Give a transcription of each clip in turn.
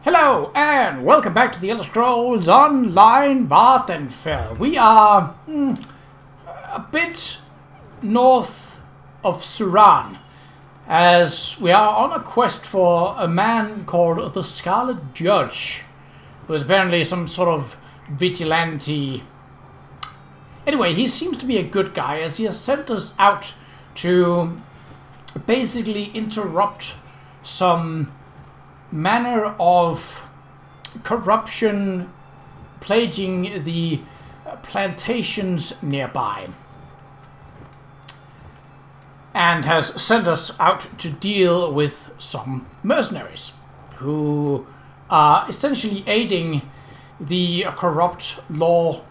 Hello and welcome back to the Elder Scrolls Online Vvardenfell. We are a bit north of Suran, as we are on a quest for a man called the Scarlet Judge, who is apparently some sort of vigilante. Anyway, he seems to be a good guy, as he has sent us out to basically interrupt some manner of corruption plaguing the plantations nearby, and has sent us out to deal with some mercenaries who are essentially aiding the corrupt lawmaker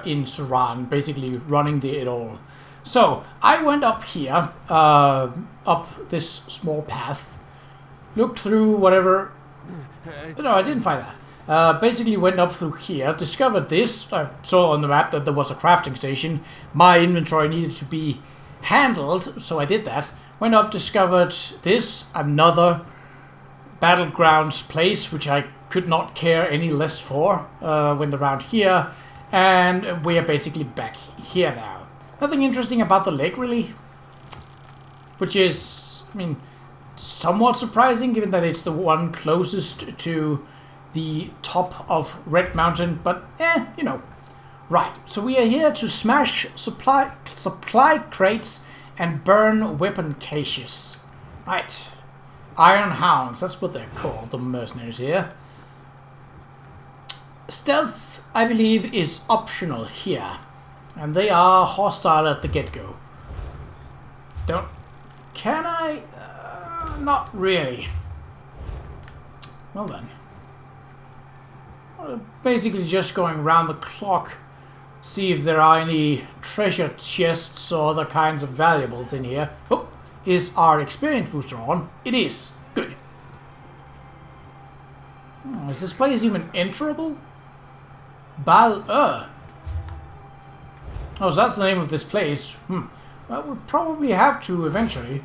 in Suran, basically running it all. So I went up here, up this small path, looked through whatever. No, I didn't find that. Basically went up through here, discovered this. I saw on the map that there was a crafting station. My inventory needed to be handled, so I did that. Went up, discovered this, another battlegrounds place, which I could not care any less for. Went around here, and we are basically back here now. Nothing interesting about the lake, really. Which is, I mean, somewhat surprising, given that it's the one closest to the top of Red Mountain, but you know. Right, so we are here to smash supply crates and burn weapon caches. Right, Iron Hounds, that's what they're called, the mercenaries here. Stealth, I believe, is optional here, and they are hostile at the get-go. Can I? Not really. Well then. Basically just going around the clock, see if there are any treasure chests or other kinds of valuables in here. Oh, is our experience booster on? It is. Good. Is this place even enterable? Oh, so that's the name of this place. Well, we'll probably have to eventually.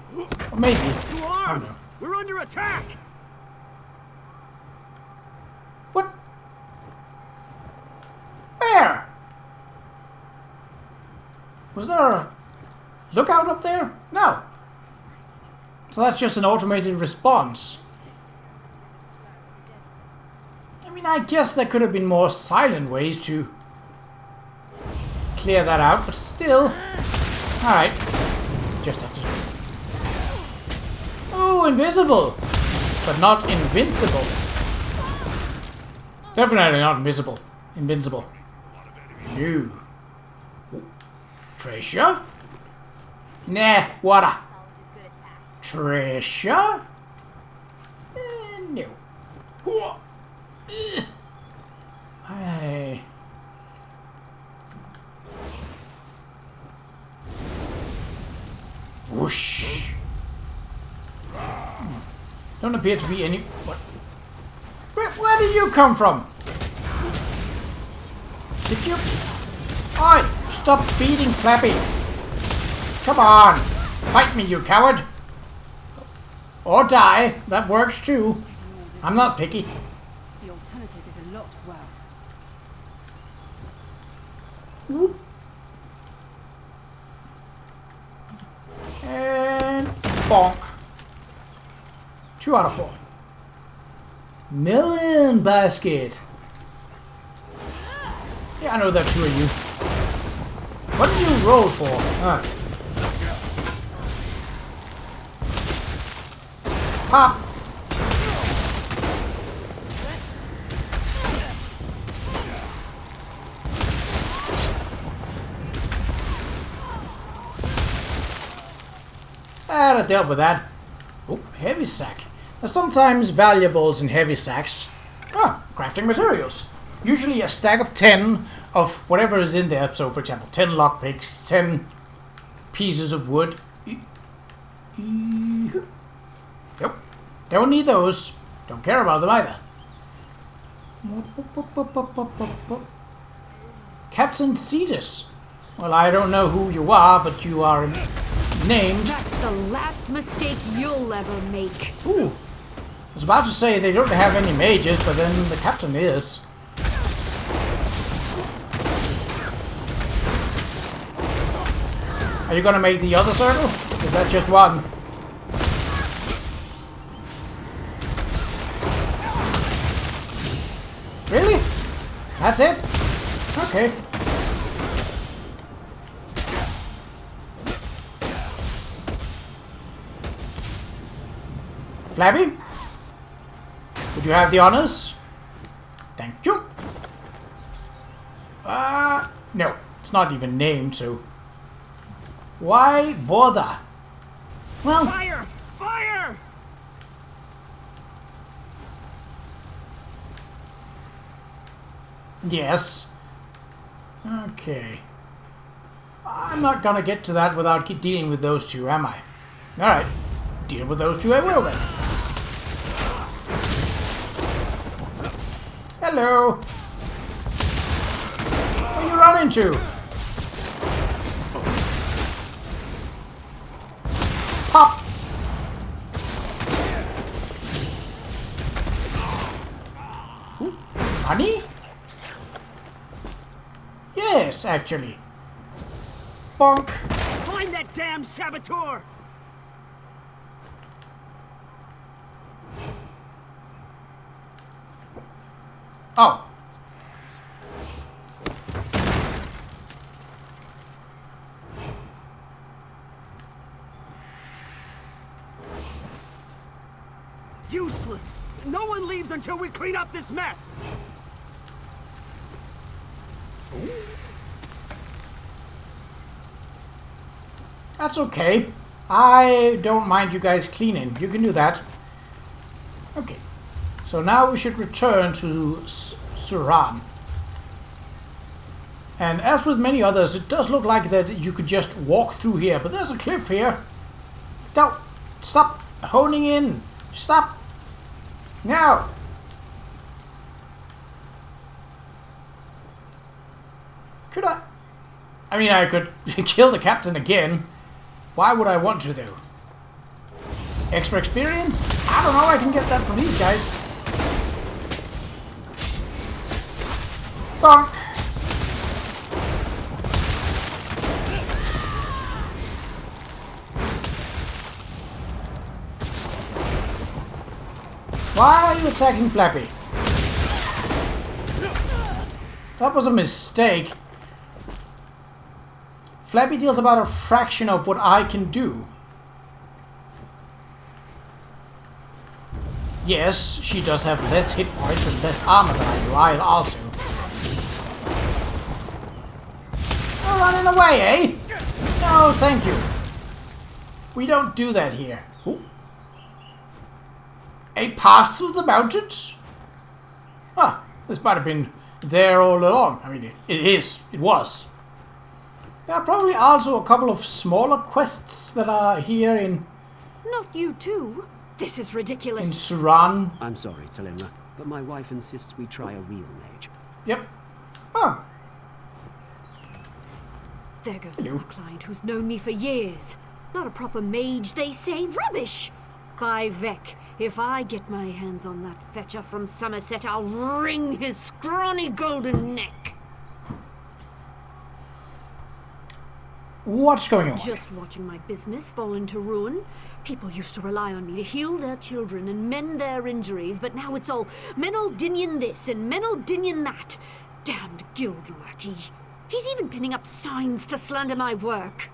Or maybe. To arms! We're under attack! What? Where? Was there a lookout up there? No. So that's just an automated response. I mean, I guess there could have been more silent ways to clear that out, but still. Alright. Just have to. Oh, invisible! But not invincible. Definitely not invisible. Invincible. No. Treasure? Nah, water. Treasure? No. Hey. Whoosh. Don't appear to be any. What? Where did you come from? Did you? Oi! Stop feeding Flappy! Come on! Fight me, you coward! Or die. That works too. I'm not picky. The alternative is a lot worse. Whoop. And bonk. 2 out of 4. Melon basket. Yeah, I know that 2 of you. What did you roll for? Pop. I dealt with that. Oh, heavy sack. Now, sometimes valuables in heavy sacks. Crafting materials. Usually a stack of 10 of whatever is in there. So, for example, 10 lockpicks, 10 pieces of wood. Yep. Don't need those. Don't care about them either. Captain Cetus. Well, I don't know who you are, but you are named. That's the last mistake you'll ever make. Ooh. I was about to say they don't have any mages, but then the captain is. Are you gonna make the other circle? Is that just one? Really? That's it? Okay. Flabby? Would you have the honors? Thank you. No. It's not even named, so... Why bother? Well... Fire! Fire! Yes. Okay. I'm not gonna get to that without dealing with those two, am I? Alright. Deal with those two I will then. Hello. What are you running to? Pop. Ooh, money? Yes, actually. Bonk. Find that damn saboteur! Oh. Useless! No one leaves until we clean up this mess! That's okay. I don't mind you guys cleaning. You can do that. Okay. So now we should return to Suran. And as with many others, it does look like that you could just walk through here. But there's a cliff here. Don't. Stop honing in. Stop. Now. Could I? I mean, I could kill the captain again. Why would I want to, though? Extra experience? I don't know. I can get that from these guys. Bonk. Why are you attacking Flappy? That was a mistake. Flappy deals about a fraction of what I can do. Yes, she does have less hit points and less armor than I do. I'll also. You're running away, eh? No, thank you. We don't do that here. Ooh. A path through the mountains? Ah, this might have been there all along. I mean, it was. There are probably also a couple of smaller quests that are here in... Not you too. This is ridiculous. In Suran. I'm sorry, Talenra, but my wife insists we try a real mage. Yep. Oh. There goes Hello. a client who's known me for years. Not a proper mage, they say. Rubbish! By Vec, if I get my hands on that fetcher from Somerset, I'll wring his scrawny golden neck. What's going on? Just watching my business fall into ruin. People used to rely on me to heal their children and mend their injuries, but now it's all Menaldinian this and Menaldinian that. Damned guild lackey. He's even pinning up signs to slander my work.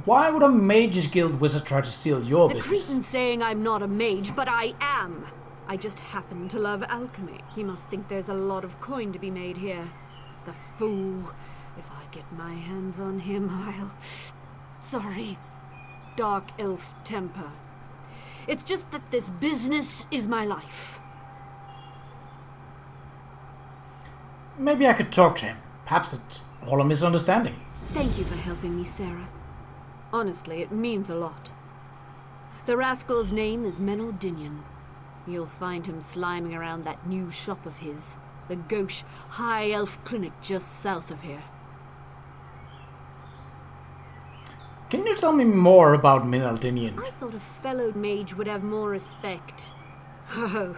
Why would a mage's guild wizard try to steal your The business? Cretan's saying I'm not a mage, but I am. I just happen to love alchemy. He must think there's a lot of coin to be made here. The fool. If I get my hands on him, I'll... Sorry. Dark elf temper. It's just that this business is my life. Maybe I could talk to him. Perhaps it's all a misunderstanding. Thank you for helping me, Sarah. Honestly, it means a lot. The rascal's name is Menaldinian. You'll find him sliming around that new shop of his, the Gauche High Elf Clinic just south of here. Can you tell me more about Min Aldinian? I thought a fellow mage would have more respect. Oh,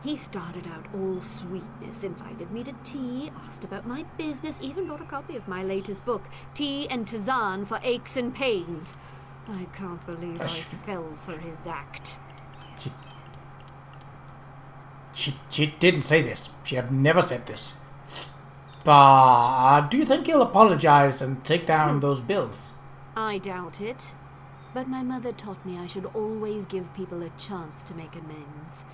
he started out all sweetness, invited me to tea, asked about my business, even brought a copy of my latest book, Tea and Tisane for Aches and Pains. I can't believe I fell for his act. She didn't say this. She had never said this. But do you think he'll apologize and take down those bills? I doubt it. But my mother taught me I should always give people a chance to make amends.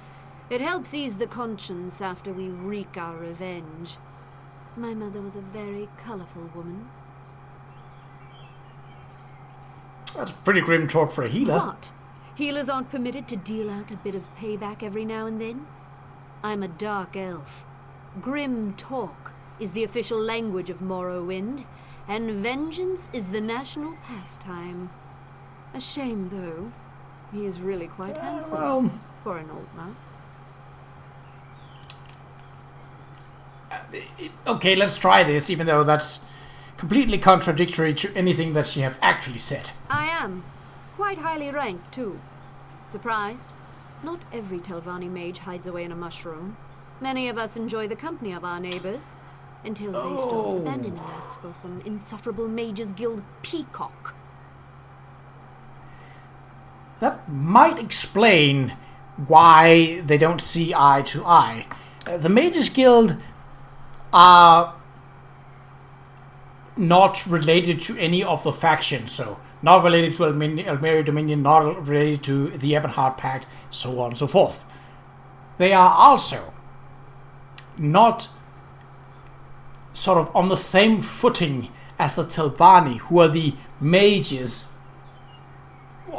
It helps ease the conscience after we wreak our revenge. My mother was a very colorful woman. That's pretty grim talk for a healer. What? Healers aren't permitted to deal out a bit of payback every now and then? I'm a dark elf. Grim talk is the official language of Morrowind, and vengeance is the national pastime. A shame, though. He is really quite handsome for an old man. Okay, let's try this, even though that's completely contradictory to anything that she have actually said. I am. Quite highly ranked, too. Surprised? Not every Telvanni mage hides away in a mushroom. Many of us enjoy the company of our neighbors, until they start abandoning us for some insufferable mages guild peacock. That might explain why they don't see eye to eye. The Mages Guild are not related to any of the factions, so not related to Almeri Dominion, not related to the Ebonheart Pact, so on and so forth. They are also not sort of on the same footing as the Telvanni, who are the mages,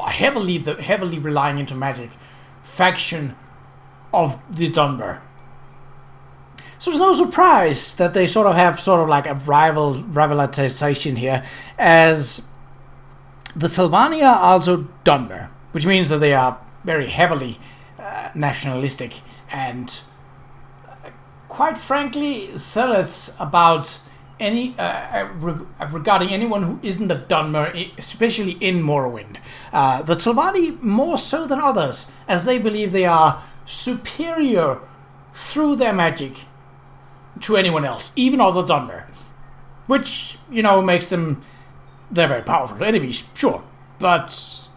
heavily relying into magic faction of the Dunmer. So it's no surprise that they sort of have like a rivalization here, as the Telvanni are also Dunmer, which means that they are very heavily nationalistic and quite frankly zealots about any regarding anyone who isn't a Dunmer, especially in Morrowind. The Telvanni more so than others, as they believe they are superior through their magic to anyone else, even other Dunmer. Which, makes them... They're very powerful enemies, sure. But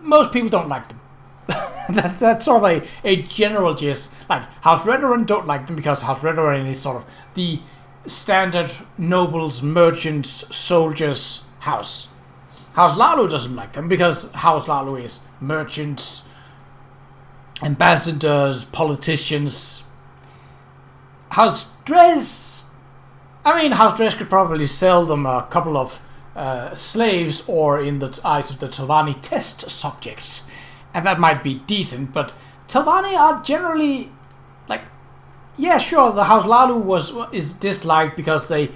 most people don't like them. That's sort of a general gist. Like, House Redoran don't like them because House Redoran is sort of the standard nobles, merchants, soldiers house. House Lalu doesn't like them because House Lalu is merchants, ambassadors, politicians. House Dres... House Dres could probably sell them a couple of slaves, or in the eyes of the Telvanni, test subjects. And that might be decent, but Telvanni are generally... Yeah, sure, the House Lalu is disliked because they,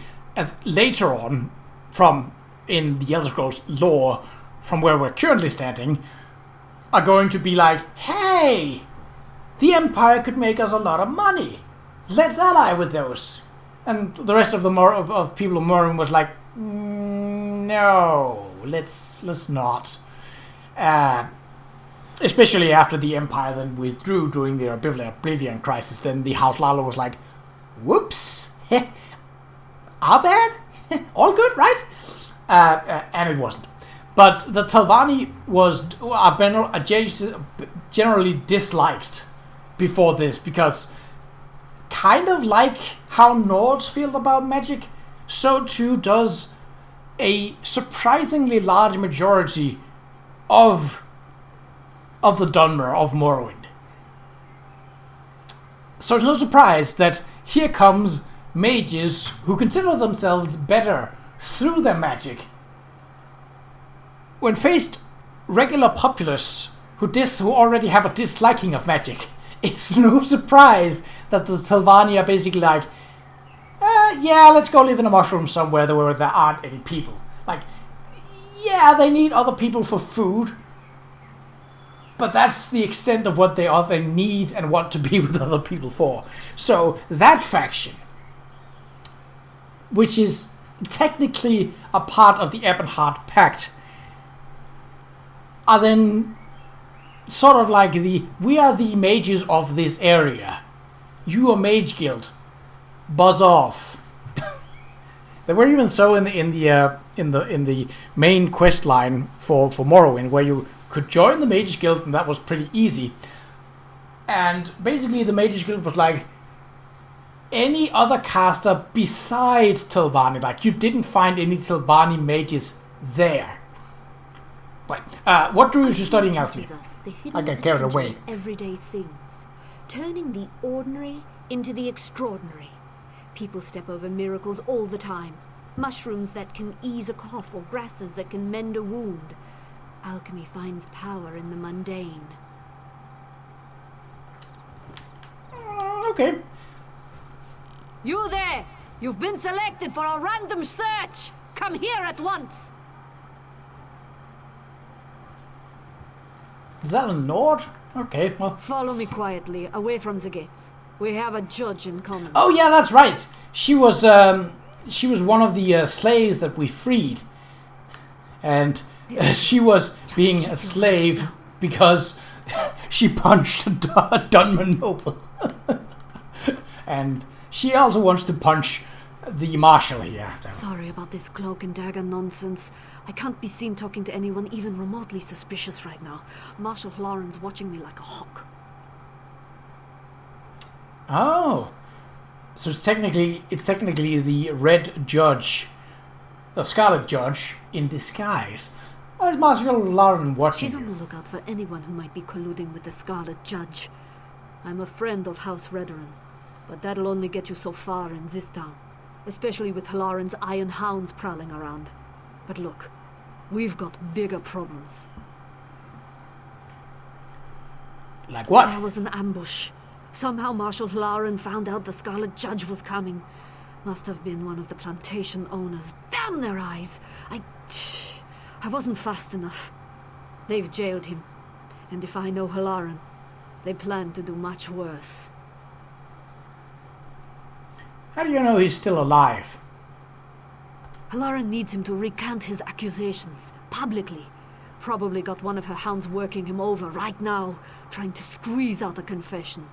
later on, in the Elder Scrolls lore, from where we're currently standing, are going to be like, hey, the Empire could make us a lot of money. Let's ally with those. And the rest of the people of Morrowind was like, no, let's not. Especially after the Empire then withdrew during the Oblivion Crisis, then the House Lalu was like, whoops, our bad? All good, right? And it wasn't. But the Telvanni are generally disliked before this, because kind of like how Nords feel about magic, so too does a surprisingly large majority of the Dunmer of Morrowind. So it's no surprise that here comes mages who consider themselves better through their magic. When faced regular populace who already have a disliking of magic, it's no surprise that the Telvanni are basically like, yeah, let's go live in a mushroom somewhere where there aren't any people. Yeah, they need other people for food, but that's the extent of what they need and want to be with other people for. So that faction, which is technically a part of the Ebonheart Pact, are then sort of like we are the mages of this area. You are Mage Guild. Buzz off. They were even so in the main quest line for Morrowind, where you could join the Mages Guild, and that was pretty easy. And basically, the Mages Guild was like any other caster besides Telvanni. Like, you didn't find any Telvanni mages there. But what drew you to studying alchemy? I got carried away. Everyday things, turning the ordinary into the extraordinary. People step over miracles all the time. Mushrooms that can ease a cough, or grasses that can mend a wound. Alchemy finds power in the mundane. Okay. You there! You've been selected for a random search! Come here at once! Is that a nod? Okay, well. Follow me quietly, away from the gates. We have a judge in common. Oh yeah, that's right. She was one of the slaves that we freed, and she was being a slave because she punched a Dunman noble, and she also wants to punch the marshal here. So. Sorry about this cloak and dagger nonsense. I can't be seen talking to anyone even remotely suspicious right now. Marshal Lauren's watching me like a hawk. Oh, so it's technically the red judge, the Scarlet judge in disguise. Why is Marshal Lauren watching? She's on the lookout for anyone who might be colluding with the Scarlet judge. I'm a friend of House Redoran, but that'll only get you so far in this town, especially with Lauren's iron hounds prowling around. But look, we've got bigger problems. Like what? There was an ambush. Somehow Marshal Lauren found out the Scarlet Judge was coming. Must have been one of the plantation owners. Damn their eyes! I wasn't fast enough. They've jailed him. And if I know Halaran, they plan to do much worse. How do you know he's still alive? Halaran needs him to recant his accusations, publicly. Probably got one of her hounds working him over right now, trying to squeeze out a confession.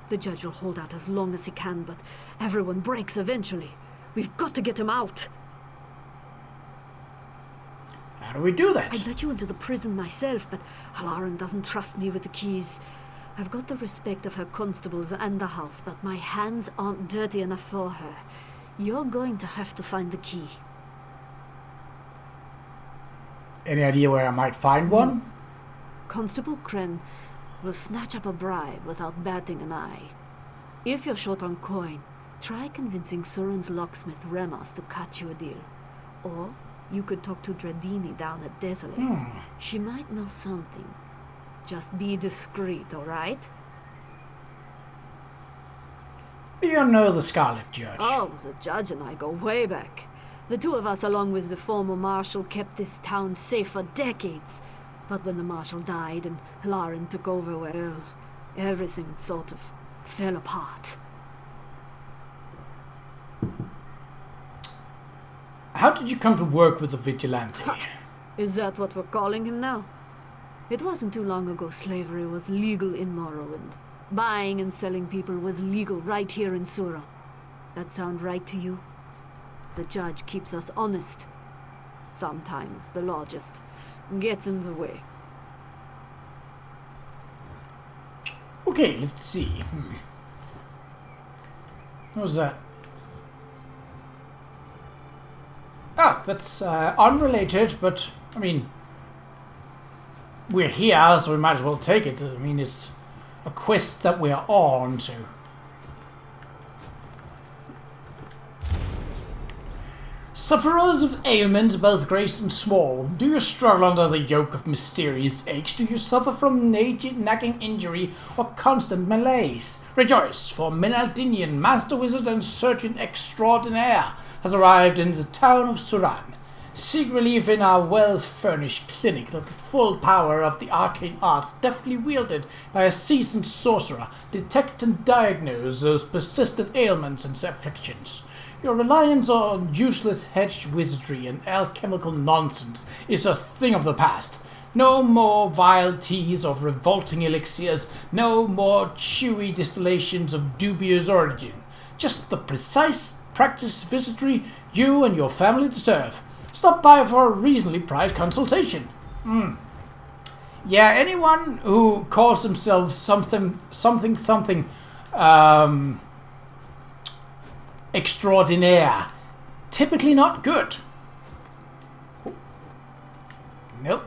The judge will hold out as long as he can, but everyone breaks eventually. We've got to get him out. How do we do that? I'd let you into the prison myself, but Halaran doesn't trust me with the keys. I've got the respect of her constables and the house, but my hands aren't dirty enough for her. You're going to have to find the key. Any idea where I might find one? Constable Kren will snatch up a bribe without batting an eye. If you're short on coin, try convincing Surin's locksmith Remas to cut you a deal. Or you could talk to Dredini down at Desolace. She might know something. Just be discreet, alright? Do you know the Scarlet Judge? Oh, the judge and I go way back. The two of us, along with the former marshal, kept this town safe for decades. But when the marshal died and Halaran took over, well, everything sort of fell apart. How did you come to work with a vigilante? Is that what we're calling him now? It wasn't too long ago slavery was legal in Morrowind. Buying and selling people was legal right here in Sura. That sound right to you? The judge keeps us honest. Sometimes the law just gets in the way. Okay, let's see. What was that? Ah, that's unrelated, but, I mean, we're here, so we might as well take it. I mean, it's a quest that we're on, so... Sufferers of ailments, both great and small, do you struggle under the yoke of mysterious aches? Do you suffer from nagging injury or constant malaise? Rejoice, for Minaldinian, master wizard and surgeon extraordinaire, has arrived in the town of Suran. Seek relief in our well-furnished clinic. Let the full power of the arcane arts, deftly wielded by a seasoned sorcerer, detect and diagnose those persistent ailments and afflictions. Your reliance on useless hedged wizardry and alchemical nonsense is a thing of the past. No more vile teas of revolting elixirs. No more chewy distillations of dubious origin. Just the precise, practiced visitory you and your family deserve. Stop by for a reasonably priced consultation. Yeah, anyone who calls themselves something extraordinaire, typically not good. Nope.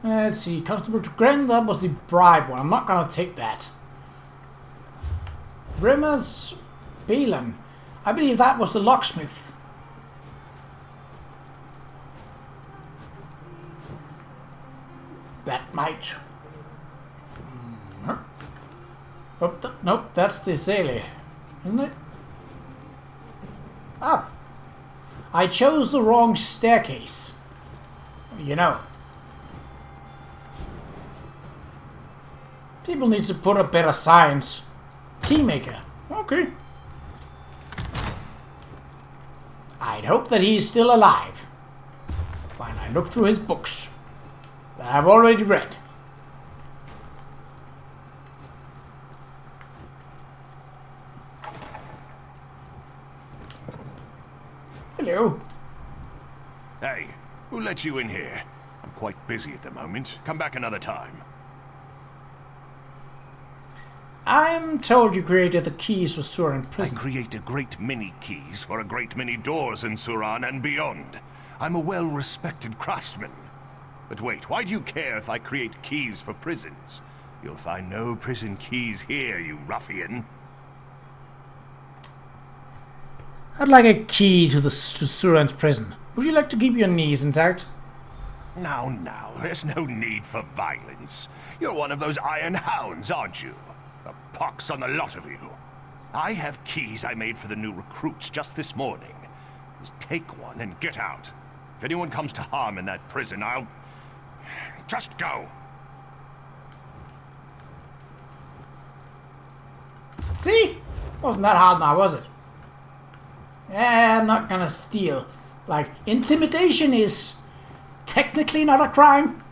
Let's see, Constable Gren, that was the bribe one. I'm not gonna take that. Brimmer's Balin. I believe that was the locksmith. That might. Nope, that's the Zele, isn't it? Ah. I chose the wrong staircase. You know. People need to put up better signs. Keymaker. Okay. I'd hope that he's still alive. When I look through his books that I've already read. Hello. Hey, who let you in here? I'm quite busy at the moment. Come back another time. I'm told you created the keys for Suran I prison. create a great many keys for a great many doors in Suran and beyond. I'm a well-respected craftsman. But wait, why do you care if I create keys for prisons? You'll find no prison keys here, you ruffian. I'd like a key to Suran's prison. Would you like to keep your knees intact? Now, there's no need for violence. You're one of those iron hounds, aren't you? The pox on the lot of you. I have keys I made for the new recruits just this morning. Just take one and get out. If anyone comes to harm in that prison, I'll... just go. See? Wasn't that hard now, was it? I'm not gonna steal. Like, intimidation is technically not a crime.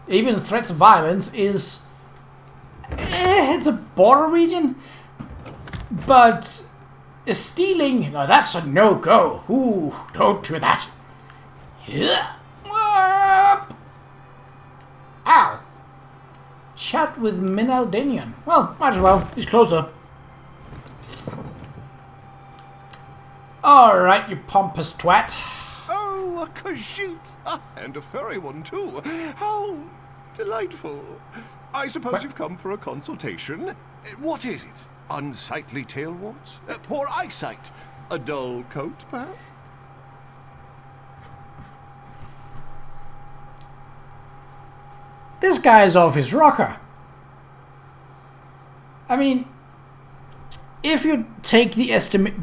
Even threats of violence is... it's a border region. But stealing, no, that's a no-go. Ooh, don't do that. Ow. Chat with Minaldanian. Well, might as well. He's closer. Alright, you pompous twat. Oh, a Khajiit! And a furry one, too. How delightful. I suppose you've come for a consultation. What is it? Unsightly tail warts? Poor eyesight? A dull coat, perhaps? This guy's off his rocker. I mean, if you take the estimate,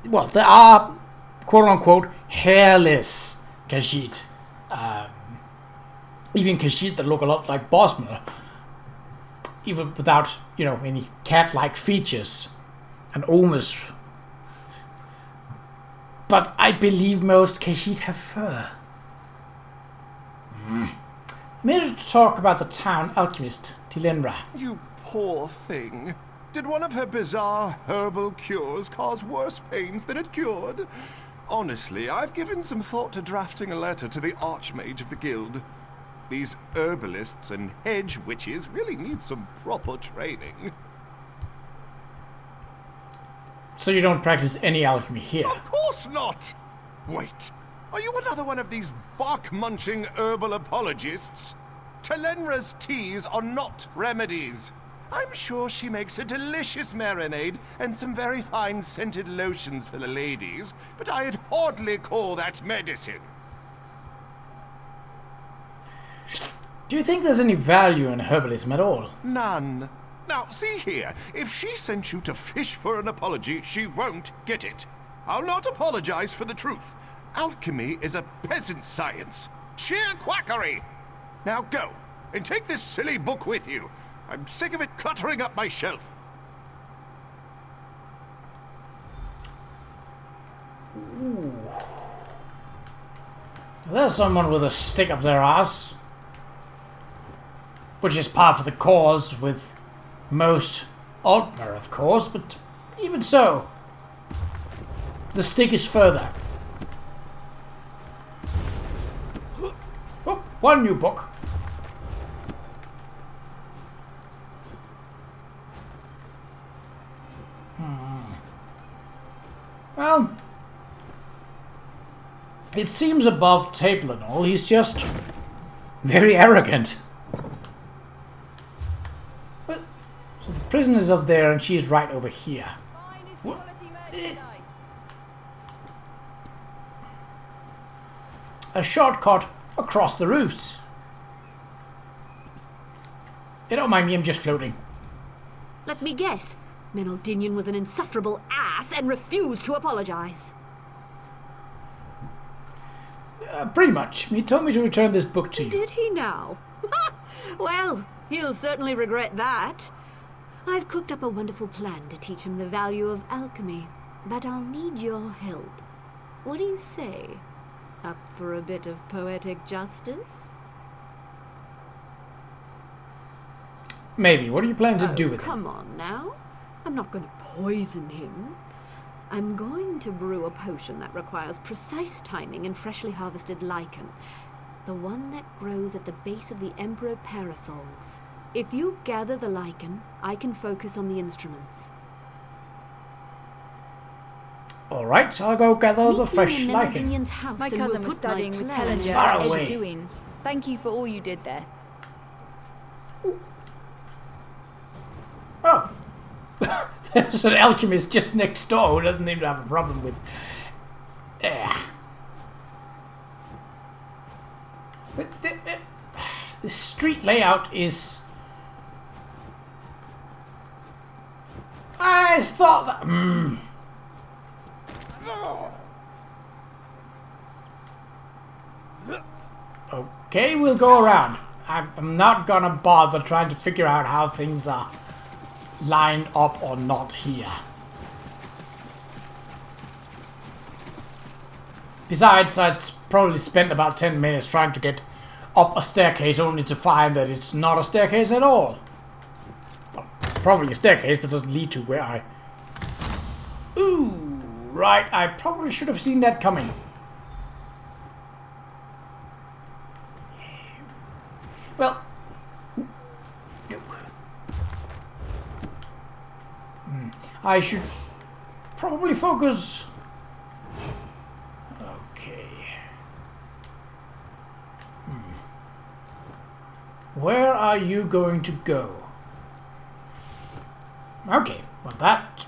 well, there are quote-unquote hairless Khajiit. Even Khajiit that look a lot like Bosmer. Even without, you know, any cat-like features. And almost. But I believe most Khajiit have fur. Maybe to talk about the town alchemist, Tilenra. You poor thing. Did one of her bizarre herbal cures cause worse pains than it cured? Honestly, I've given some thought to drafting a letter to the Archmage of the Guild. These herbalists and hedge witches really need some proper training. So you don't practice any alchemy here? Of course not! Wait, are you another one of these bark-munching herbal apologists? Telenra's teas are not remedies. I'm sure she makes a delicious marinade and some very fine scented lotions for the ladies, but I'd hardly call that medicine. Do you think there's any value in herbalism at all? None. Now, see here, if she sent you to fish for an apology, she won't get it. I'll not apologize for the truth. Alchemy is a peasant science. Sheer quackery! Now go, and take this silly book with you. I'm sick of it cluttering up my shelf. There's someone with a stick up their ass. Which is par for the course with most Altmer, of course, but even so, the stick is further. Oh, one new book. Well, it seems above table and all, he's just very arrogant. But, so the prison is up there and she's right over here. A shortcut across the roofs. You don't mind me, I'm just floating. Let me guess. Menaldinian was an insufferable ass and refused to apologize. Pretty much. He told me to return this book to you. Did he now? Well, he'll certainly regret that. I've cooked up a wonderful plan to teach him the value of alchemy, but I'll need your help. What do you say? Up for a bit of poetic justice? Maybe. What are you planning to do with him? Come on now. I'm not going to poison him. I'm going to brew a potion that requires precise timing and freshly harvested lichen. The one that grows at the base of the Emperor Parasols. If you gather the lichen, I can focus on the instruments. Alright, I'll go gather the Meet me fresh in lichen. Menaldinian's house My and cousin we'll was put my studying with plans Tellinger far at away. Edduin. Thank you for all you did there. Oh. There's an alchemist just next door who doesn't seem to have a problem with... But the street layout is... I thought that... Okay, we'll go around. I'm not gonna bother trying to figure out how things are lined up or not here. Besides, I'd probably spent about 10 minutes trying to get up a staircase only to find that it's not a staircase at all. Well, probably a staircase, but doesn't lead to where I... Ooh, right, I probably should have seen that coming. Well... I should probably focus... Okay. Where are you going to go? Okay, well that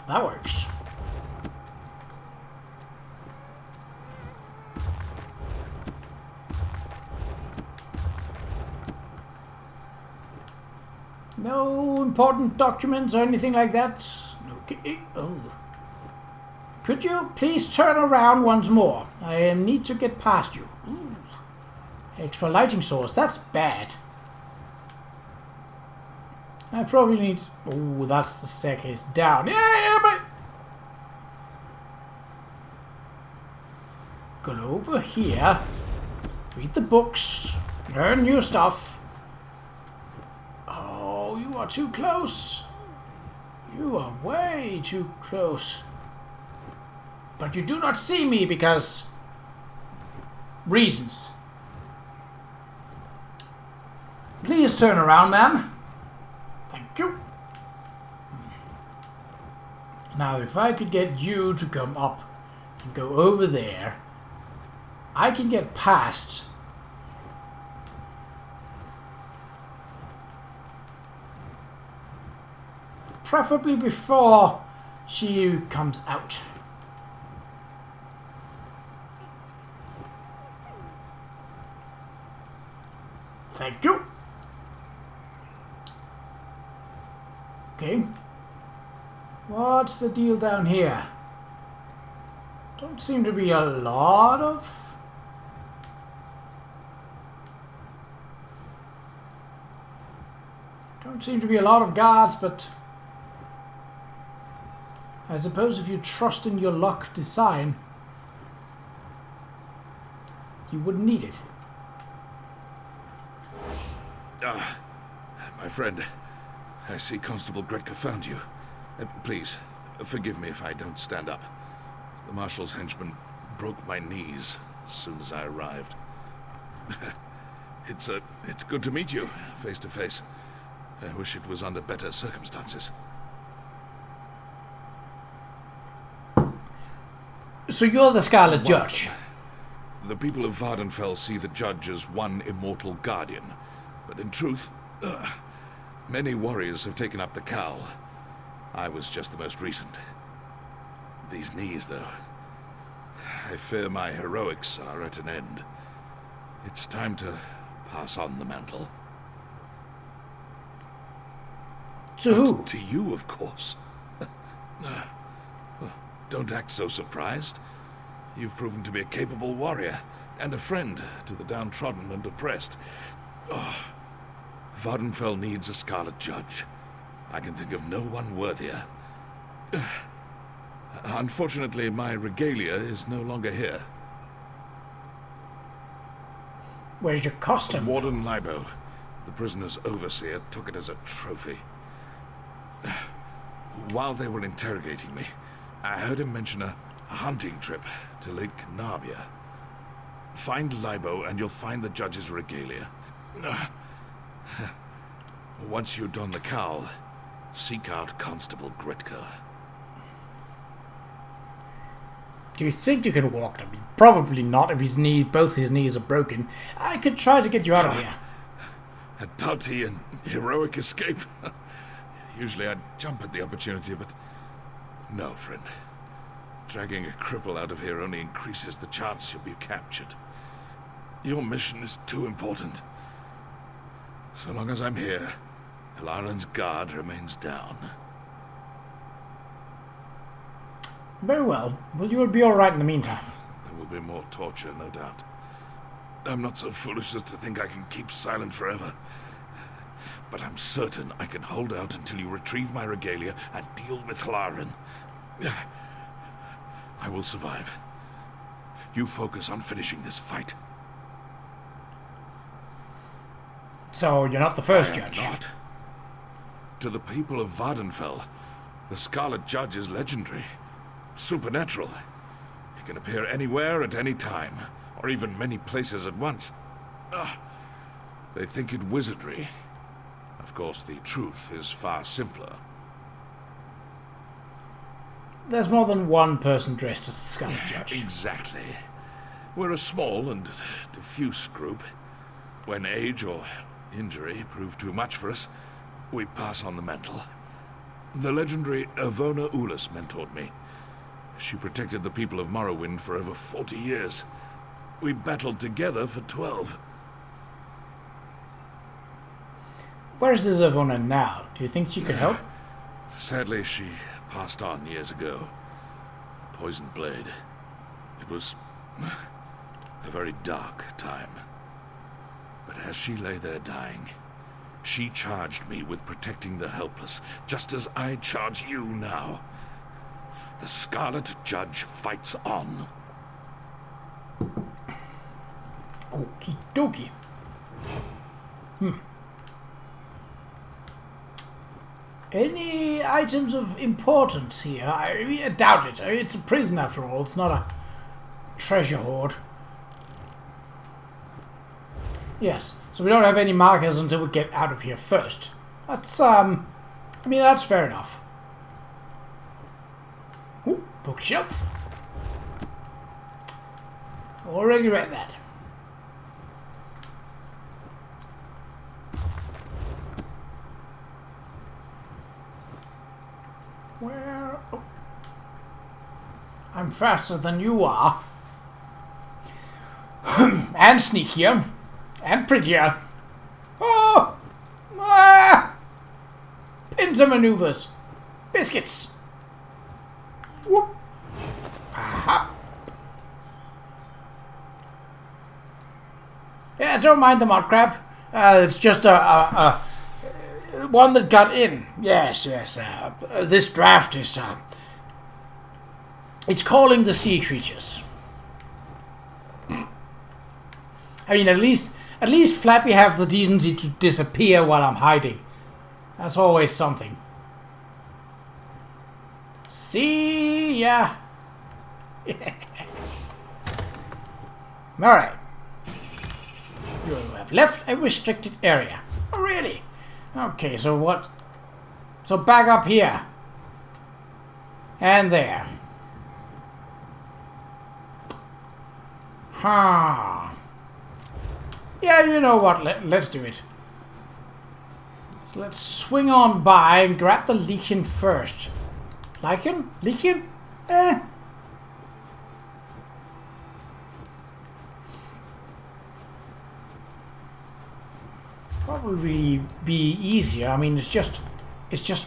works. No important documents or anything like that? Okay. Oh. Could you please turn around once more? I need to get past you. Ooh. Extra lighting source, that's bad. I probably need... Oh, that's the staircase down. Yeah, but... Go over here. Read the books. Learn new stuff. Oh, you are too close. You are way too close. But you do not see me because... reasons. Please turn around, ma'am. Thank you. Now, if I could get you to come up and go over there, I can get past... preferably before she comes out. Thank you. Okay. What's the deal down here? Don't seem to be a lot of... Don't seem to be a lot of guards, but... I suppose if you trust in your luck design, you wouldn't need it. My friend, I see Constable Gretka found you. Please, forgive me if I don't stand up. The Marshal's henchman broke my knees as soon as I arrived. It's good to meet you, face to face. I wish it was under better circumstances. So you're the Scarlet Judge? The people of Vvardenfell see the Judge as one immortal guardian. But in truth, many warriors have taken up the cowl. I was just the most recent. These knees, though. I fear my heroics are at an end. It's time to pass on the mantle. To who? To you, of course. Don't act so surprised. You've proven to be a capable warrior, and a friend to the downtrodden and oppressed. Vvardenfell needs a Scarlet Judge. I can think of no one worthier. Unfortunately, my regalia is no longer here. Where's your costume? Warden Libo, the prisoner's overseer, took it as a trophy. While they were interrogating me, I heard him mention a hunting trip to Lake Narbia. Find Libo and you'll find the Judge's regalia. Once you don the cowl, seek out Constable Gretka. Do you think you can walk? I mean, probably not if both his knees are broken. I could try to get you out of here. A doughty and heroic escape. Usually I'd jump at the opportunity, but no, friend. Dragging a cripple out of here only increases the chance you'll be captured. Your mission is too important. So long as I'm here, Halaran's guard remains down. Very well. Well, you'll be alright in the meantime. There will be more torture, no doubt. I'm not so foolish as to think I can keep silent forever. But I'm certain I can hold out until you retrieve my regalia and deal with Qa'Rajh. I will survive. You focus on finishing this fight. So, you're not the first I am judge? Not. To the people of Vvardenfell, the Scarlet Judge is legendary. Supernatural. He can appear anywhere at any time, or even many places at once. They think it wizardry. Of course, the truth is far simpler. There's more than one person dressed as the Scarlet Judge. Exactly. We're a small and diffuse group. When age or injury prove too much for us, we pass on the mantle. The legendary Avona Ulis mentored me. She protected the people of Morrowind for over 40 years. We battled together for 12. Where is this Avona now? Do you think she could help? Sadly, she passed on years ago. Poisoned blade. It was a very dark time. But as she lay there dying, she charged me with protecting the helpless, just as I charge you now. The Scarlet Judge fights on. Okie dokie. Any items of importance here? I doubt it. It's a prison after all. It's not a treasure hoard. Yes, so we don't have any markers until we get out of here first. That's, I mean, that's fair enough. Ooh, bookshelf. Already read that. Where? Oh. I'm faster than you are. And sneakier. And prettier. Oh! Ah! Pincer maneuvers. Biscuits. Whoop. Aha. Yeah, don't mind the mud crab. It's just a one that got in. Yes. This draft is it's calling the sea creatures. I mean, at least Flappy have the decency to disappear while I'm hiding. That's always something. See ya. Alright. You have left a restricted area. Oh, really? Okay, so what? So back up here. And there. Huh. Yeah, you know what? Let's do it. So let's swing on by and grab the Legion first. Legion? Legion? Eh. Probably be easier. I mean, it's just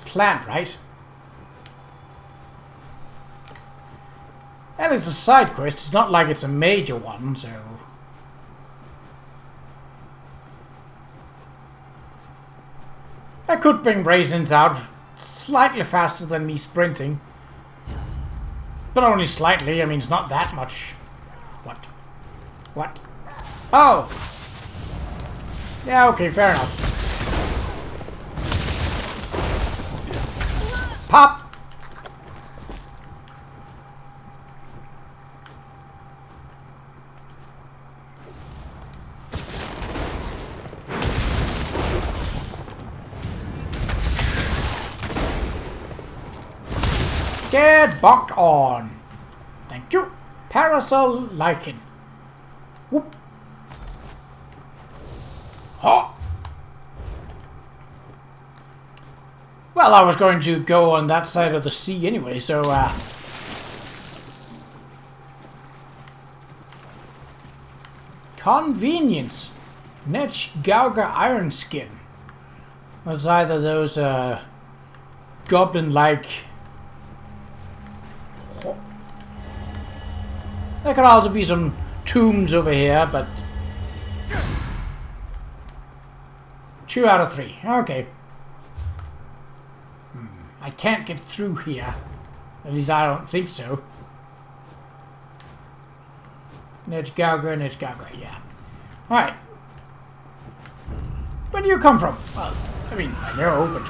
planned, right? And it's a side quest. It's not like it's a major one, so. I could bring raisins out slightly faster than me sprinting. But only slightly. I mean, it's not that much. What? What? Oh! Yeah, okay, fair enough. Pop! Get bonked on. Thank you. Parasol Lichen. Whoop. Oh. Well, I was going to go on that side of the sea anyway, so convenience. Netch Gauga Iron Skin. It's either those goblin-like. There could also be some tombs over here, but 2 out of 3. Okay. I can't get through here. At least I don't think so. Netch Gauga, yeah. Alright. Where do you come from? Well, I mean, I know, but...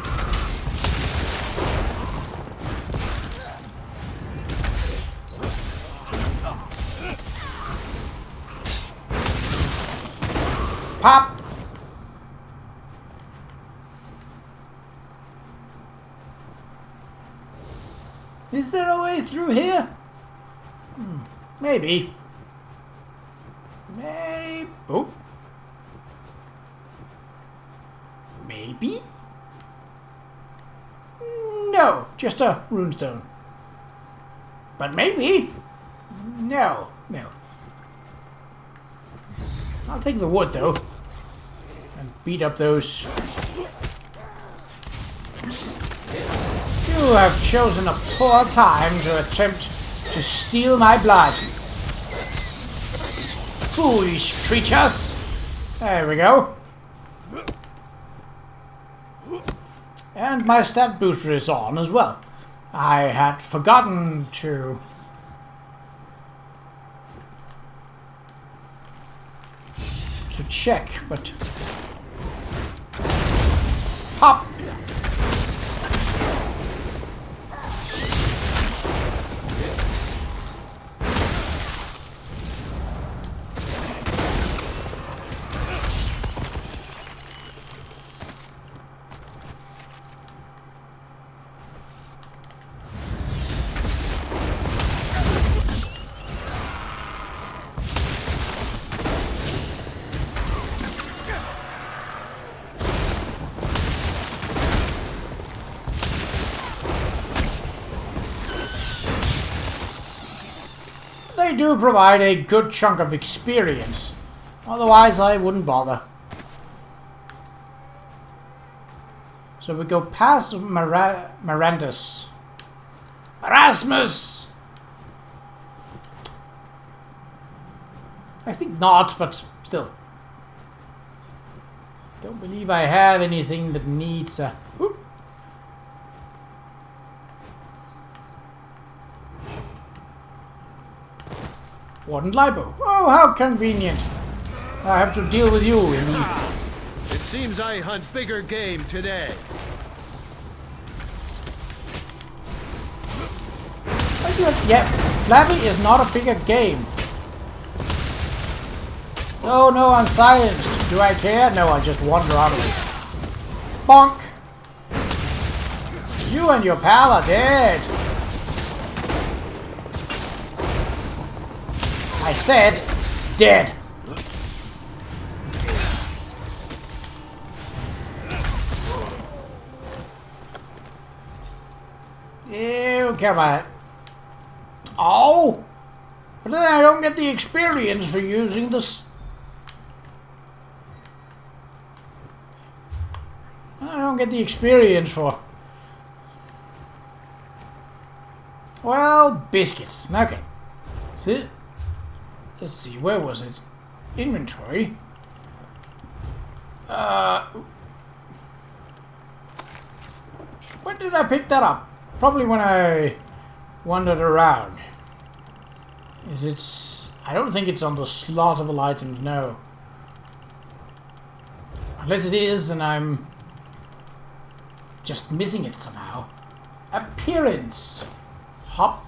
Pop! Is there a way through here? Maybe. Maybe. Oh. Maybe? No, just a runestone. But maybe. No, no. I'll take the wood, though. And beat up those. You have chosen a poor time to attempt to steal my blood. Foolish creatures. There we go. And my stat booster is on as well. I had forgotten to... check, but... Pop! They do provide a good chunk of experience. Otherwise, I wouldn't bother. So we go past Marandus. Erasmus! I think not, but still. Don't believe I have anything that needs a... Whoop. Warden Libo. Oh, how convenient. I have to deal with you in the... It seems I hunt bigger game today. Yeah, Flappy is not a bigger game. Oh no, I'm silenced. Do I care? No, I just wander out of it. Bonk! You and your pal are dead. I said dead. Ew, come on. Oh! But then I don't get the experience for using this. I don't get the experience for. Well, biscuits. Okay. See? Let's see, where was it? Inventory. When did I pick that up? Probably when I wandered around. Is it... I don't think it's on the slottable items, no. Unless it is and I'm just missing it somehow. Appearance. Hop.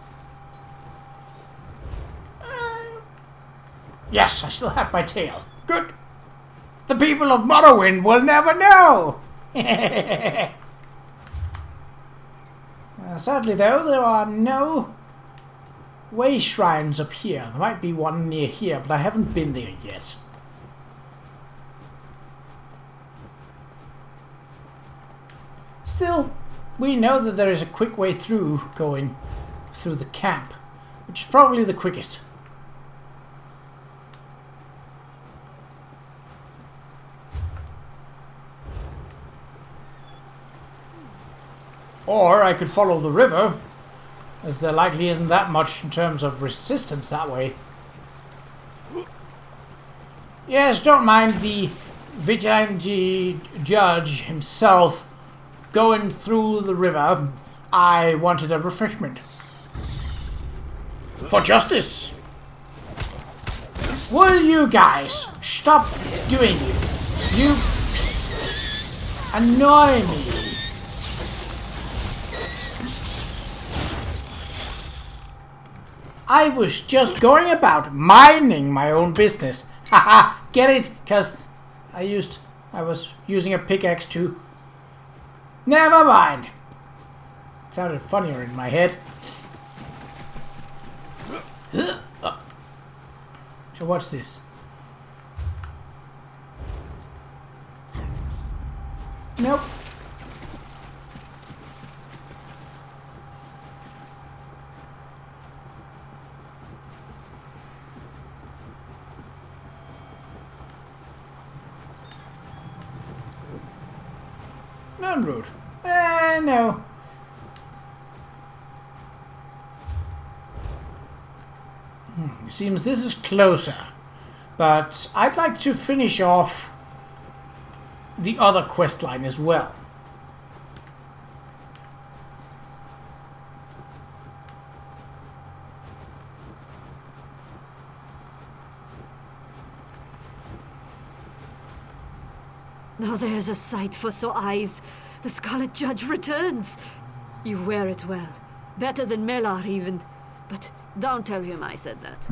Yes, I still have my tail. Good. The people of Morrowind will never know. Sadly, though, there are no way shrines up here. There might be one near here, but I haven't been there yet. Still, we know that there is a quick way through going through the camp, which is probably the quickest. Or I could follow the river, as there likely isn't that much in terms of resistance that way. Yes, don't mind the vigilante judge himself going through the river. I wanted a refreshment. For justice! Will you guys stop doing this? You annoy me. I was just going about minding my own business. Haha, get it? Because I was using a pickaxe to... Never mind. It sounded funnier in my head. So what's this? Nope. Non-route. No. It seems this is closer. But I'd like to finish off the other quest line as well. Now there's a sight for sore eyes. The Scarlet Judge returns. You wear it well. Better than Melar even. But don't tell him I said that.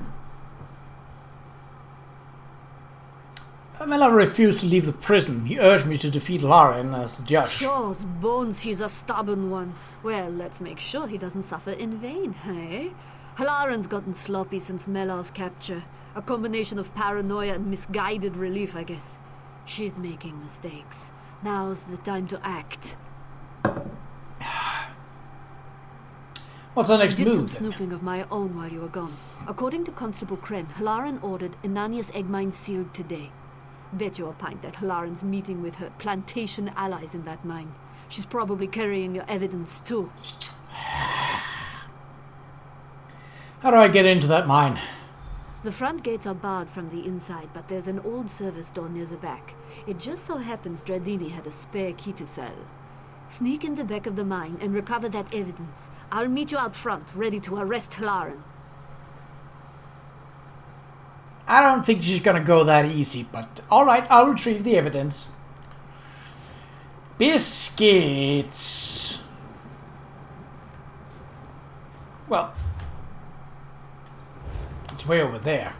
Melar refused to leave the prison. He urged me to defeat Lauren as the judge. Shaw's bones, he's a stubborn one. Well, let's make sure he doesn't suffer in vain, hey? Halaran's gotten sloppy since Melar's capture. A combination of paranoia and misguided relief, I guess. She's making mistakes. Now's the time to act. What's the next I did move, some snooping of my own while you were gone. According to Constable Kren, Halaran ordered Inania's egg mine sealed today. Bet you a pint that Halaran's meeting with her plantation allies in that mine. She's probably carrying your evidence too. How do I get into that mine? The front gates are barred from the inside, but there's an old service door near the back. It just so happens Dradini had a spare key to sell. Sneak in the back of the mine and recover that evidence. I'll meet you out front, ready to arrest Halaran. I don't think she's gonna go that easy, but alright, I'll retrieve the evidence. Biscuits. Well, it's way over there.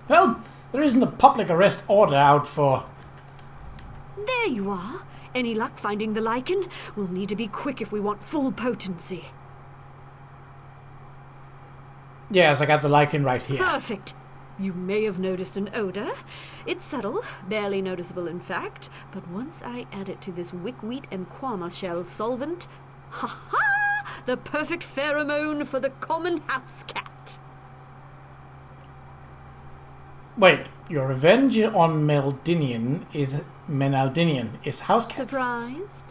Well, there isn't a public arrest order out for... There you are. Any luck finding the lichen? We'll need to be quick if we want full potency. Yes, I got the lichen right here. Perfect. You may have noticed an odor. It's subtle, barely noticeable in fact, but once I add it to this wickweed and quama shell solvent, ha-ha! The perfect pheromone for the common house cat. Wait, your revenge on Menaldinian is house cats. Surprised?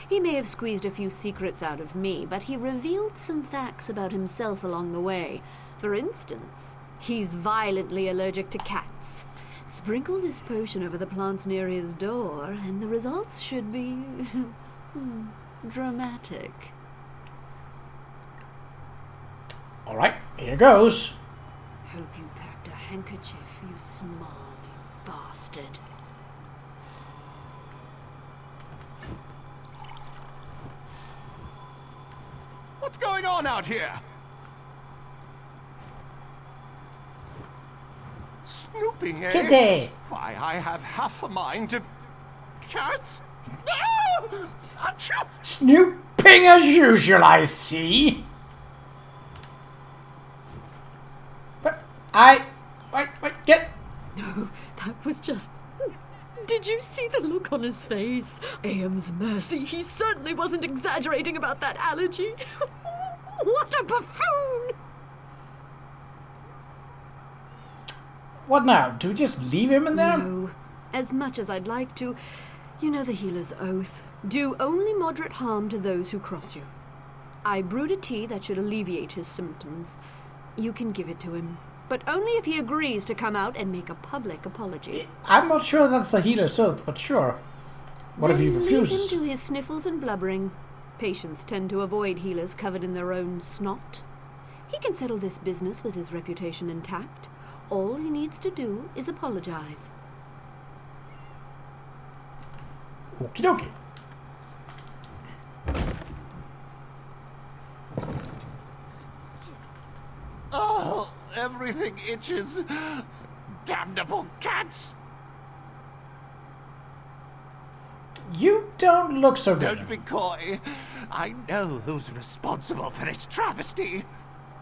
He may have squeezed a few secrets out of me, but he revealed some facts about himself along the way. For instance, he's violently allergic to cats. Sprinkle this potion over the plants near his door, and the results should be... dramatic. Alright, here goes. Hope you packed a handkerchief, you smarmy bastard. What's going on out here? Snooping, eh? Kitty! Why, I have half a mind to... Cats? No! Achoo! Snooping as usual, I see. But wait, get... No, that was just... Did you see the look on his face? Aem's mercy, he certainly wasn't exaggerating about that allergy. What a buffoon! What now? Do we just leave him in there? No. As much as I'd like to, you know the healer's oath. Do only moderate harm to those who cross you. I brewed a tea that should alleviate his symptoms. You can give it to him, but only if he agrees to come out and make a public apology. I'm not sure that's a healer's oath, but sure. What if he refuses? Leave him to his sniffles and blubbering. Patients tend to avoid healers covered in their own snot. He can settle this business with his reputation intact. All he needs to do is apologize. Okie dokie. Oh, everything itches. Damnable cats! You don't look so good. Don't be coy. I know who's responsible for this travesty.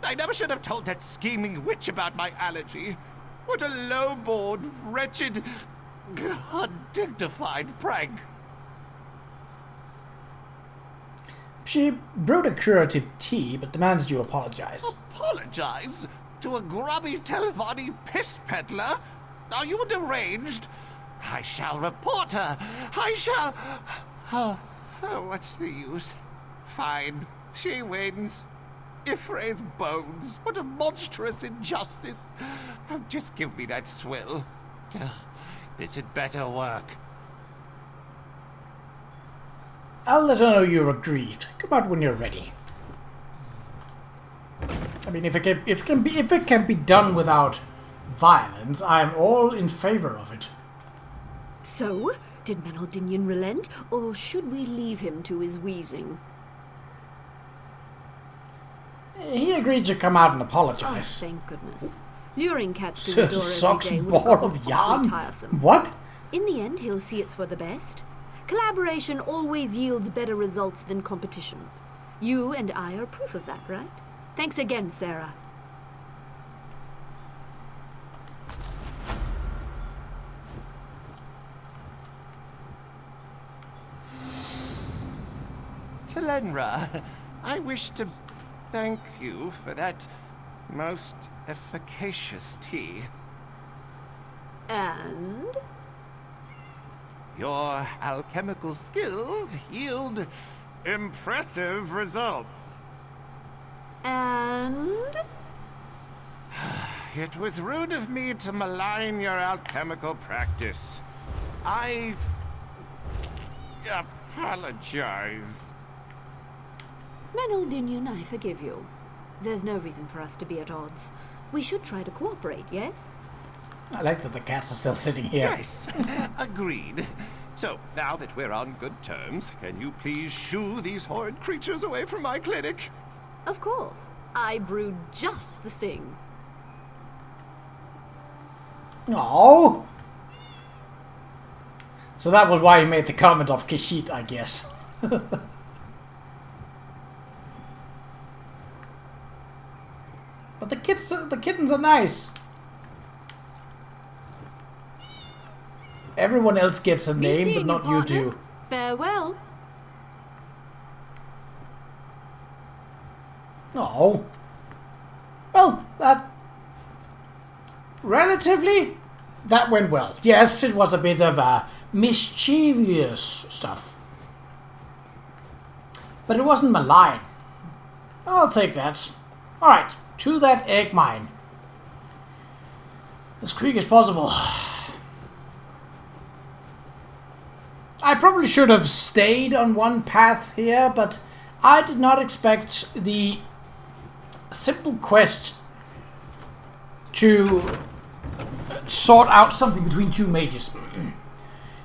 I never should have told that scheming witch about my allergy. What a low-born, wretched, undignified prank. She brewed a curative tea, but demands you apologize. Apologize? To a grubby Telvanni piss peddler? Are you deranged? I shall report her. I shall... Oh, what's the use? Fine. She wins. Ifre's bones. What a monstrous injustice. Oh, just give me that swill. This had better work. I'll let her know you're aggrieved. Come out when you're ready. I mean, if it can be done without violence, I'm all in favor of it. So, did Menaldinian relent, or should we leave him to his wheezing? He agreed to come out and Oh, apologize. thank goodness. Luring cats to the door Socks every day would ball prove of awfully yarn? tiresome. What? In the end, he'll see it's for the best. Collaboration always yields better results than competition. You and I are proof of that, right? Thanks again, Sarah. Telenra, I wish to thank you for that most efficacious tea. And? Your alchemical skills yield impressive results. And? It was rude of me to malign your alchemical practice. I apologize. Menaldinian, I forgive you. There's no reason for us to be at odds. We should try to cooperate, yes? I like that the cats are still sitting here. Yes, agreed. So, now that we're on good terms, can you please shoo these horrid creatures away from my clinic? Of course. I brewed just the thing. Oh. So that was why he made the comment of Kishit, I guess. But the kittens are nice. Everyone else gets a name, but not you two. Farewell. Oh. Well, relatively, that went well. Yes, it was a bit of mischievous stuff. But it wasn't malign. I'll take that. Alright, to that egg mine. As quick as possible. I probably should have stayed on one path here, but I did not expect the simple quest to sort out something between two mages.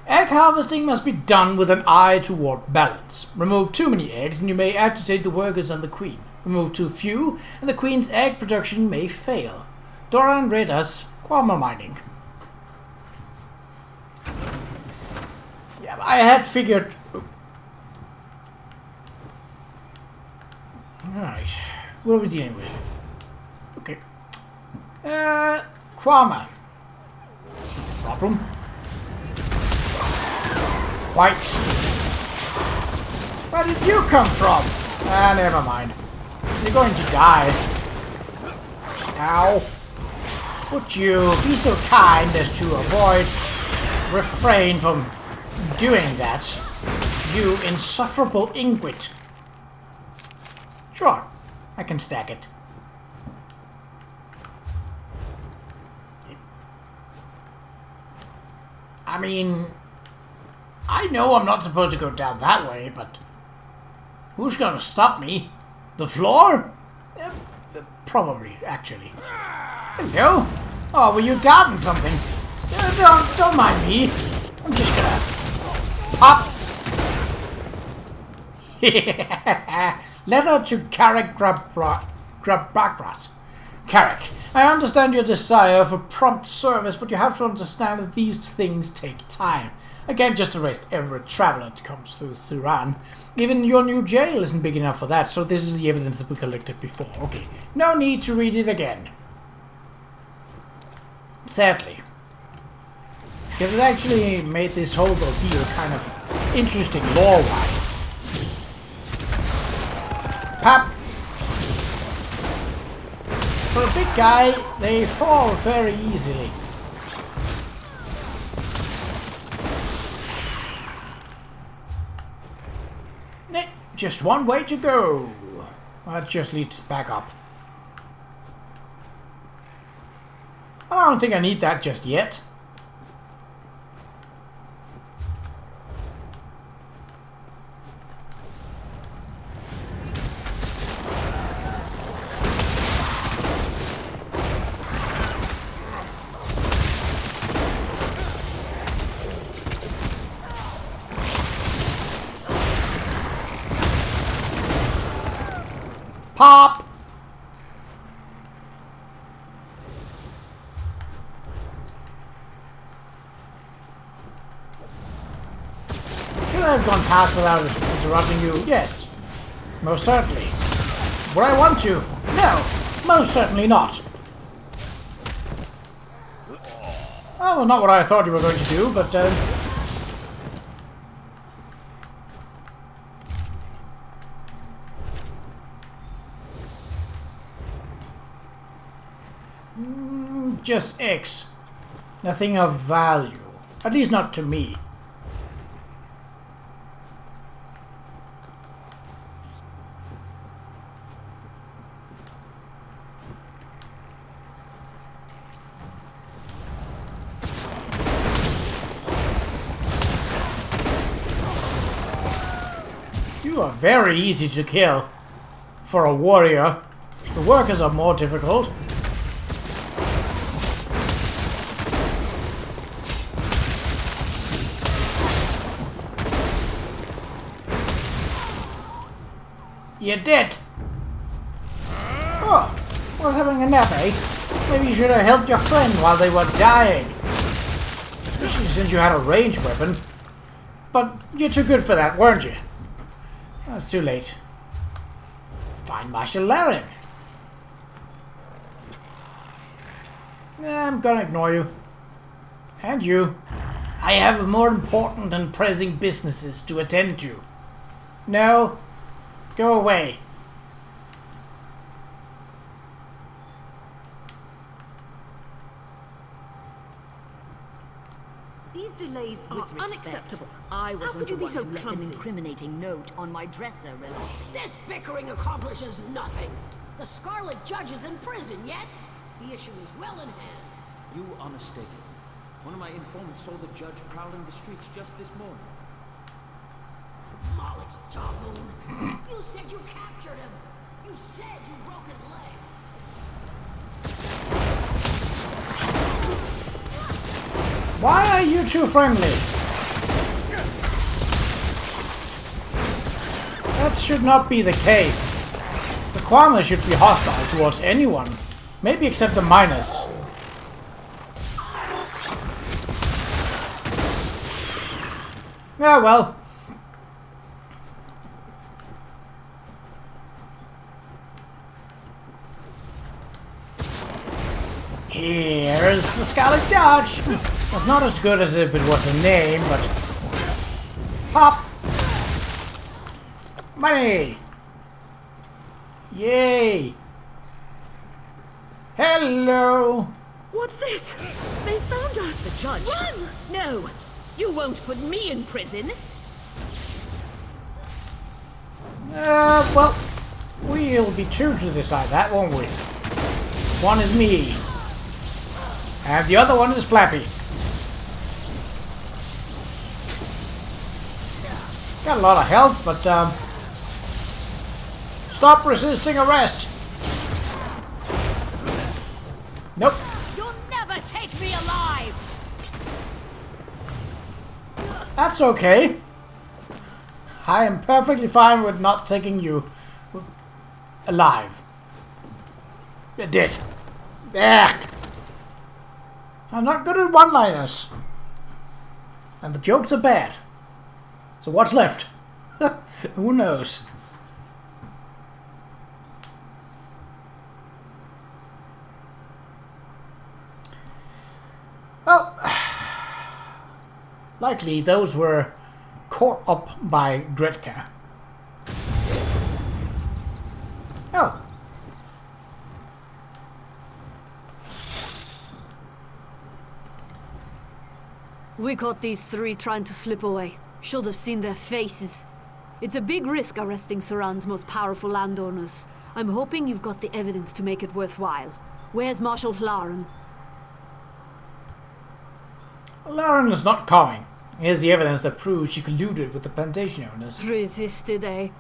Egg harvesting must be done with an eye toward balance. Remove too many eggs and you may agitate the workers and the queen. Remove too few and the queen's egg production may fail. Doran read us Quama mining. Yeah, I had figured... Alright, what are we dealing with? Okay. Quama. Problem. White. Where did you come from? Ah, never mind. You're going to die. Ow. Would you be so kind as to refrain from doing that? You insufferable ingrate. Sure, I can stack it. I mean, I know I'm not supposed to go down that way, but who's gonna stop me? The floor? Probably, actually. Hello? Oh, were you guarding something? Don't mind me. I'm just gonna pop. Letter to Qa'Rajh Qa'Rajh. Qa'Rajh, I understand your desire for prompt service, but you have to understand that these things take time. I can't just arrest every traveler that comes through Thuran. Even your new jail isn't big enough for that, so this is the evidence that we collected before. Okay, no need to read it again. Sadly. Because it actually made this whole ordeal kind of interesting lore-wise. Pap! For a big guy, they fall very easily. Just one way to go. That just leads back up. I don't think I need that just yet. Pop! Could I have gone past without interrupting you? Yes. Most certainly. Would I want to? No. Most certainly not. Oh, well, not what I thought you were going to do, but, just X. Nothing of value. At least not to me. You are very easy to kill. for a warrior. The workers are more difficult. You're dead. Oh, we're having a nap, eh? Maybe you should have helped your friend while they were dying. Especially since you had a ranged weapon. But you're too good for that, weren't you? That's too late. Find Marshal Laren. I'm gonna ignore you. And you. I have more important and pressing businesses to attend to. No. Go away. These delays are unacceptable. I wasn't the you be one so who left an clumsy? incriminating note on my dresser, Relissi. This bickering accomplishes nothing. The Scarlet Judge is in prison, yes? The issue is well in hand. You are mistaken. One of my informants saw the judge prowling the streets just this morning. Malek's jawbone. You said you captured him. You said you broke his legs. Why are you two friendly? That should not be the case. The Qa'Rajh should be hostile towards anyone. Maybe except the miners. Yeah, well. Here's the Scarlet Judge. It's not as good as if it was a name, but... Pop! Money! Yay! Hello! What's this? They found us. The judge? Run! No! You won't put me in prison! Well, we'll be two to decide that, won't we? One is me. And the other one is Flappy. Got a lot of health, but, stop resisting arrest! Nope. You'll never take me alive! That's okay. I am perfectly fine with not taking you alive. You're dead. Ugh. I'm not good at one-liners. And the jokes are bad. So what's left? Who knows? Well, likely those were caught up by Dredka. Oh. We caught these three trying to slip away. Should have seen their faces. It's a big risk arresting Saran's most powerful landowners. I'm hoping you've got the evidence to make it worthwhile. Where's Marshal Laren? Laren is not coming. Here's the evidence that proves she colluded with the plantation owners. Resisted, eh?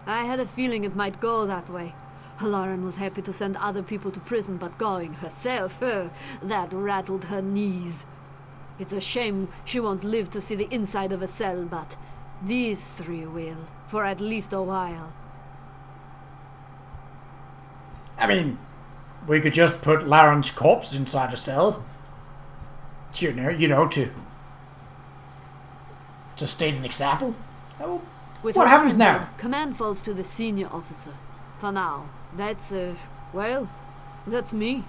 I had a feeling it might go that way. Laren was happy to send other people to prison, but going herself, that rattled her knees. It's a shame she won't live to see the inside of a cell, but these three will, for at least a while. I mean, we could just put Laren's corpse inside a cell. You know, to state an example. Oh, With what happens Laren, now? Command falls to the senior officer. For now. That's, well, that's me.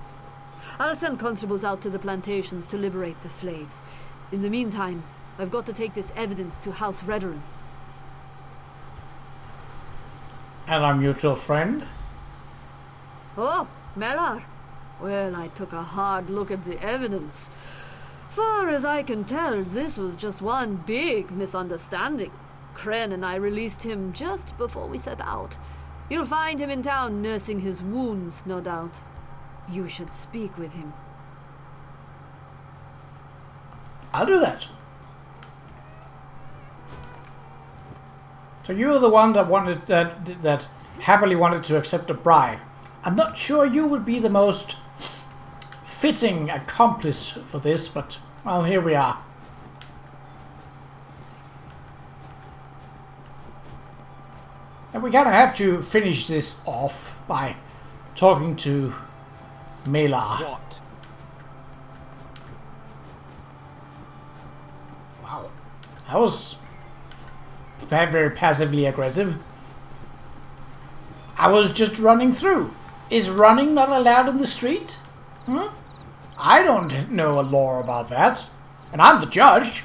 I'll send constables out to the plantations to liberate the slaves. In the meantime, I've got to take this evidence to House Redderin. And our mutual friend? Oh, Melar. Well, I took a hard look at the evidence. Far as I can tell, this was just one big misunderstanding. Kren and I released him just before we set out. You'll find him in town nursing his wounds, no doubt. You should speak with him. I'll do that. So you're the one that wanted that happily wanted to accept a bribe. I'm not sure you would be the most fitting accomplice for this, but, well, here we are. And we kind of have to finish this off by talking to Malar. What? Wow. That was very passively aggressive. I was just running through. Is running not allowed in the street? I don't know a law about that. And I'm the judge.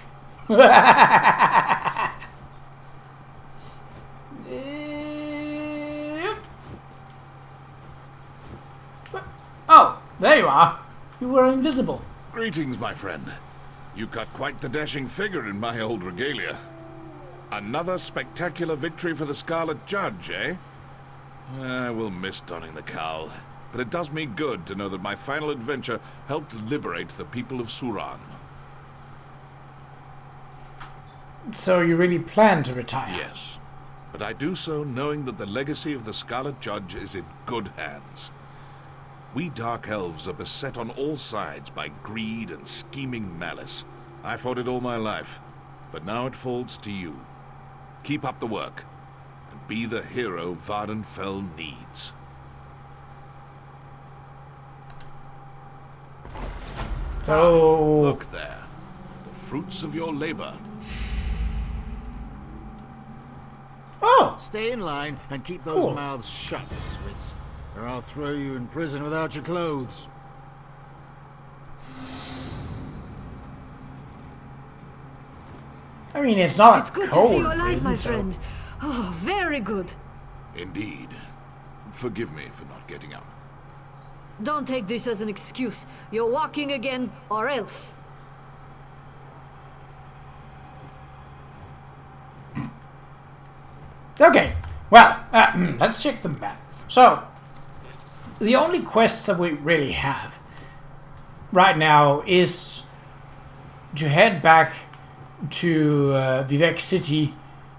Oh, there you are. You were invisible. Greetings, my friend. You cut quite the dashing figure in my old regalia. Another spectacular victory for the Scarlet Judge, eh? I will miss donning the cowl, but it does me good to know that my final adventure helped liberate the people of Suran. So you really plan to retire? Yes, but I do so knowing that the legacy of the Scarlet Judge is in good hands. We Dark Elves are beset on all sides by greed and scheming malice. I fought it all my life, but now it falls to you. Keep up the work, and be the hero Vvardenfell needs. So... Look there. The fruits of your labor. Oh! Stay in line and keep those Cool. mouths shut, Switz, or I'll throw you in prison without your clothes. I mean, it's not It's good cold to see you alive, prison, my so- friend. Oh, very good. Indeed. Forgive me for not getting up. Don't take this as an excuse. You're walking again, or else. Okay, well, let's check the map. So, the only quests that we really have right now is to head back to Vivek City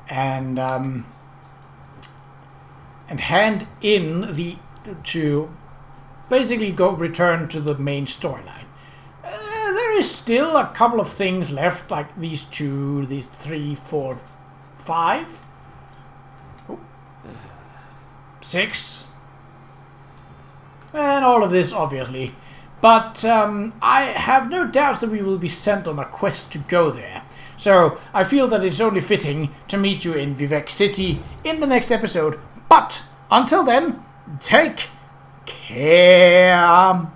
and hand in to basically go return to the main storyline. There is still a couple of things left, like these 2, these 3, 4, 5. 6, and all of this obviously, but I have no doubts that we will be sent on a quest to go there, so I feel that it's only fitting to meet you in Vivek City in the next episode, but until then, take care.